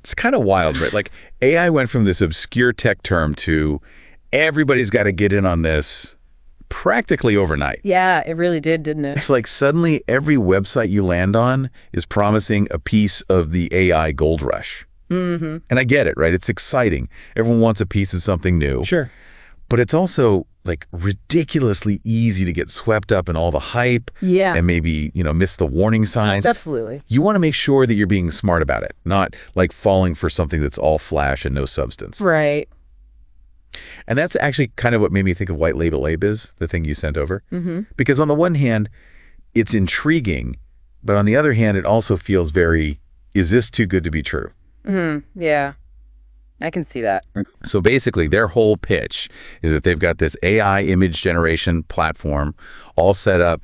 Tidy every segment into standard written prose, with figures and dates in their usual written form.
It's kind of wild, right? Like AI went from this obscure tech term to everybody's got to get in on this practically overnight. Yeah, it really did, didn't it? It's like suddenly every website you land on is promising a piece of the AI gold rush. Mm-hmm. And I get it, right? It's exciting. Everyone wants a piece of something new. Sure. But it's also like ridiculously easy to get swept up in all the hype. Yeah. And maybe, miss the warning signs. Absolutely. You want to make sure that you're being smart about it, not like falling for something that's all flash and no substance. Right. And that's actually kind of what made me think of Whitelabel AI Biz, the thing you sent over. Mm-hmm. Because on the one hand, it's intriguing, but on the other hand, it also feels very, is this too good to be true? Mm-hmm. Yeah. I can see that. So basically, their whole pitch is that they've got this AI image generation platform all set up,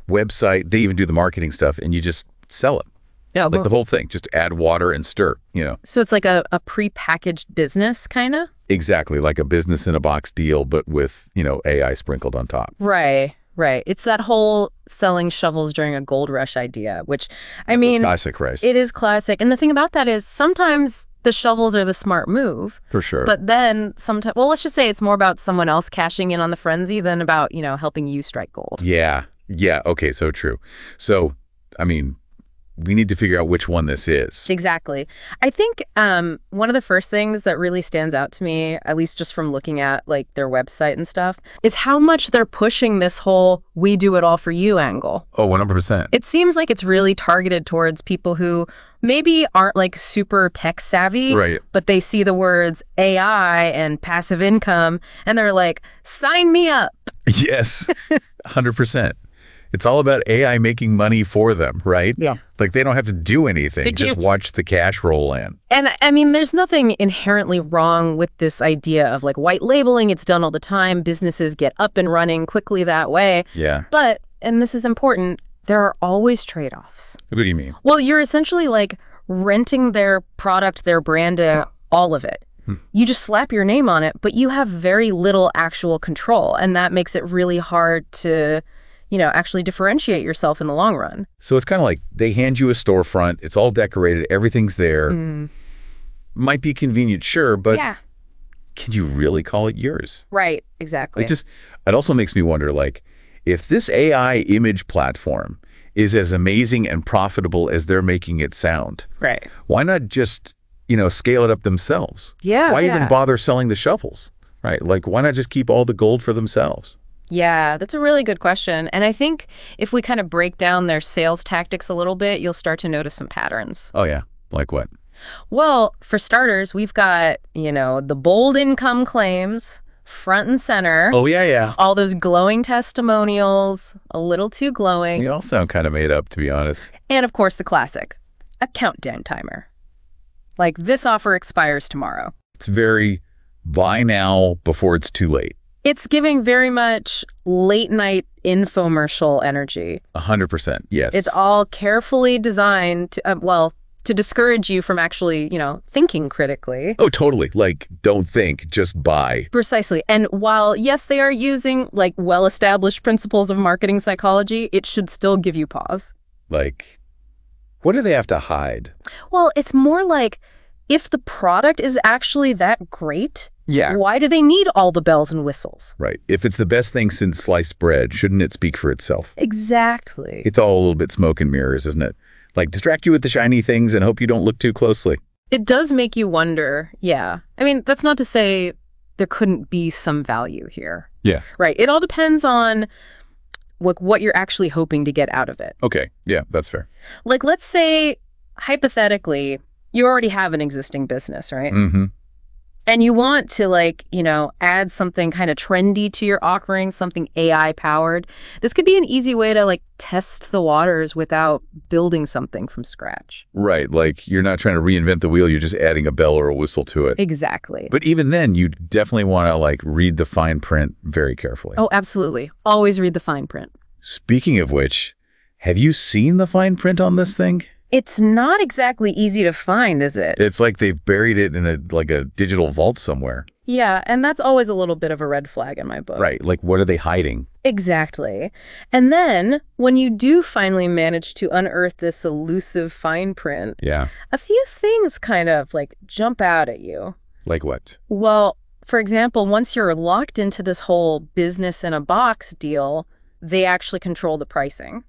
website, they even do the marketing stuff, and you just sell it. Yeah, like the whole thing, just add water and stir, So it's like a pre-packaged business, kind of? Exactly, like a business in a box deal, but with, AI sprinkled on top. Right, right. It's that whole selling shovels during a gold rush idea, which, I mean... It's classic, right? It is classic. And the thing about that is sometimes the shovels are the smart move. For sure. But then sometimes, well, let's just say it's more about someone else cashing in on the frenzy than about, helping you strike gold. Yeah. Yeah. Okay. So true. So, I mean, we need to figure out which one this is. Exactly. I think one of the first things that really stands out to me, at least just from looking at like their website and stuff, is how much they're pushing this whole "we do it all for you" angle. Oh, 100%. It seems like it's really targeted towards people who maybe aren't like super tech savvy, right? But they see the words AI and passive income and they're like, sign me up. Yes, 100%. It's all about AI making money for them, right? Yeah. Like they don't have to do anything, just watch the cash roll in. And I mean, there's nothing inherently wrong with this idea of like white labeling. It's done all the time. Businesses get up and running quickly that way. Yeah. But, and this is important, there are always trade-offs. What do you mean? Well, you're essentially like renting their product, their brand, all of it. You just slap your name on it, but you have very little actual control. And that makes it really hard to actually differentiate yourself in the long run. So it's kind of like they hand you a storefront. It's all decorated. Everything's there. Might be convenient, sure, but can you really call it yours? Right, exactly. It also makes me wonder, like, if this AI image platform is as amazing and profitable as they're making it sound, right? Why not just, scale it up themselves? Yeah. Why even bother selling the shovels, right? Like, why not just keep all the gold for themselves? Yeah, that's a really good question. And I think if we kind of break down their sales tactics a little bit, you'll start to notice some patterns. Oh, yeah. Like what? Well, for starters, we've got, the bold income claims front and center. Oh, yeah. All those glowing testimonials, a little too glowing. They all sound kind of made up, to be honest. And of course, the classic, a countdown timer. Like, this offer expires tomorrow. It's very buy now before it's too late. It's giving very much late night infomercial energy. 100%, yes. It's all carefully designed to, to discourage you from actually, thinking critically. Oh, totally. Like, don't think, just buy. Precisely. And while, yes, they are using like well-established principles of marketing psychology, it should still give you pause. Like, what do they have to hide? Well, it's more like if the product is actually that great, why do they need all the bells and whistles? Right. If it's the best thing since sliced bread, shouldn't it speak for itself? Exactly. It's all a little bit smoke and mirrors, isn't it? Like, distract you with the shiny things and hope you don't look too closely. It does make you wonder, yeah. I mean, that's not to say there couldn't be some value here. Yeah. Right. It all depends on what you're actually hoping to get out of it. Okay. Yeah, that's fair. Like, let's say, hypothetically, you already have an existing business, right? Mm-hmm. And you want to, like, add something kind of trendy to your offering, something AI powered. This could be an easy way to, like, test the waters without building something from scratch. Right. Like, you're not trying to reinvent the wheel. You're just adding a bell or a whistle to it. Exactly. But even then, you definitely want to, like, read the fine print very carefully. Oh, absolutely. Always read the fine print. Speaking of which, have you seen the fine print on this thing? It's not exactly easy to find, is it? It's like they've buried it in a digital vault somewhere. Yeah, and that's always a little bit of a red flag in my book. Right. Like, what are they hiding? Exactly. And then when you do finally manage to unearth this elusive fine print, Yeah. a few things kind of like jump out at you. Like what? Well, for example, once you're locked into this whole business in a box deal, they actually control the pricing.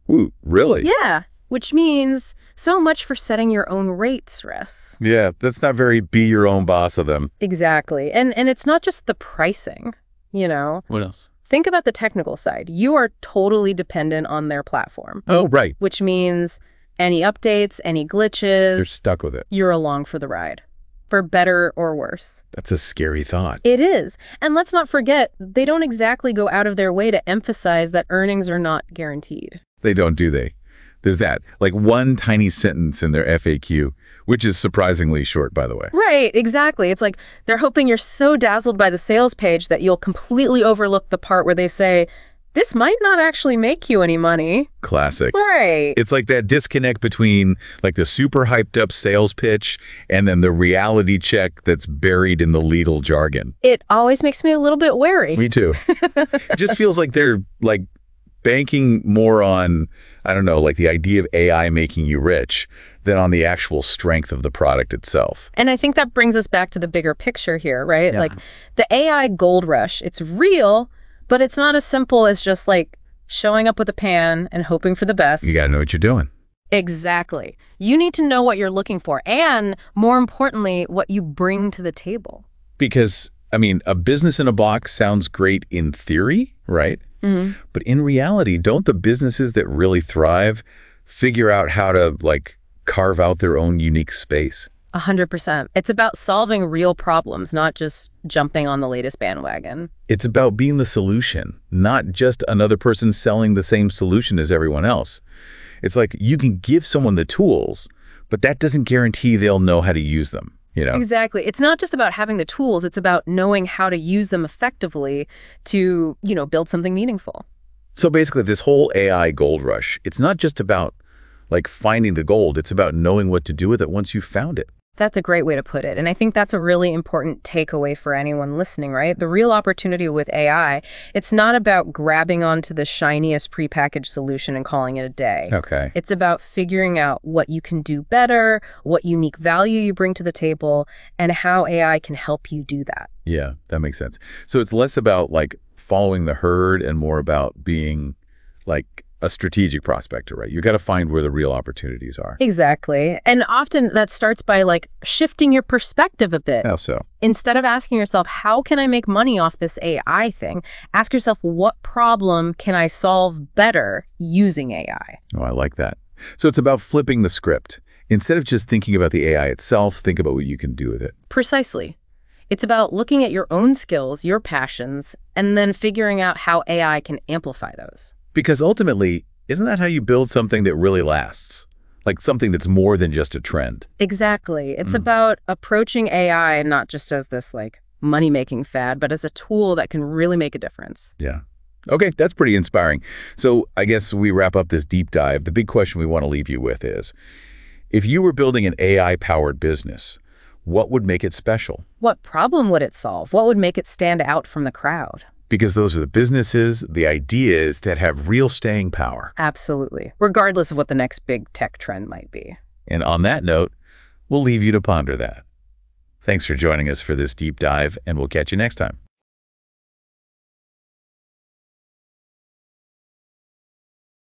Ooh, really? Yeah, which means so much for setting your own rates, Russ. Yeah, that's not very be your own boss of them. Exactly. And it's not just the pricing, you know. What else? Think about the technical side. You are totally dependent on their platform. Oh, right. Which means any updates, any glitches, They're stuck with it. you're along for the ride, for better or worse. That's a scary thought. It is. And let's not forget, they don't exactly go out of their way to emphasize that earnings are not guaranteed. They don't, do they? There's that, like one tiny sentence in their FAQ, which is surprisingly short, by the way. Right, exactly. It's like they're hoping you're so dazzled by the sales page that you'll completely overlook the part where they say, this might not actually make you any money. Classic. Right. It's like that disconnect between like the super hyped up sales pitch and then the reality check that's buried in the legal jargon. It always makes me a little bit wary. Me too. It just feels like they're like banking more on, I don't know, like the idea of AI making you rich than on the actual strength of the product itself. And I think that brings us back to the bigger picture here, right? Yeah. Like the AI gold rush, it's real, but it's not as simple as just like showing up with a pan and hoping for the best. You got to know what you're doing. Exactly. You need to know what you're looking for and, more importantly, what you bring to the table. Because, I mean, a business in a box sounds great in theory, right? Mm-hmm. But in reality, don't the businesses that really thrive figure out how to, like, carve out their own unique space? 100%. It's about solving real problems, not just jumping on the latest bandwagon. It's about being the solution, not just another person selling the same solution as everyone else. It's like you can give someone the tools, but that doesn't guarantee they'll know how to use them, you know? Exactly. It's not just about having the tools. It's about knowing how to use them effectively to, build something meaningful. So basically, this whole AI gold rush, it's not just about, like, finding the gold. It's about knowing what to do with it once you've found it. That's a great way to put it. And I think that's a really important takeaway for anyone listening, right? The real opportunity with AI, it's not about grabbing onto the shiniest prepackaged solution and calling it a day. Okay. It's about figuring out what you can do better, what unique value you bring to the table, and how AI can help you do that. Yeah, that makes sense. So it's less about, like, following the herd and more about being, like, a strategic prospector, right? You got to find where the real opportunities are. Exactly. And often that starts by like shifting your perspective a bit. How so? Instead of asking yourself, how can I make money off this AI thing? Ask yourself, what problem can I solve better using AI? Oh, I like that. So it's about flipping the script. Instead of just thinking about the AI itself, think about what you can do with it. Precisely. It's about looking at your own skills, your passions, and then figuring out how AI can amplify those. Because ultimately, isn't that how you build something that really lasts? Like something that's more than just a trend. Exactly. It's about approaching AI not just as this like money-making fad, but as a tool that can really make a difference. Yeah. Okay, that's pretty inspiring. So I guess we wrap up this deep dive. The big question we want to leave you with is, if you were building an AI-powered business, what would make it special? What problem would it solve? What would make it stand out from the crowd? Because those are the businesses, the ideas that have real staying power. Absolutely. Regardless of what the next big tech trend might be. And on that note, we'll leave you to ponder that. Thanks for joining us for this deep dive, and we'll catch you next time.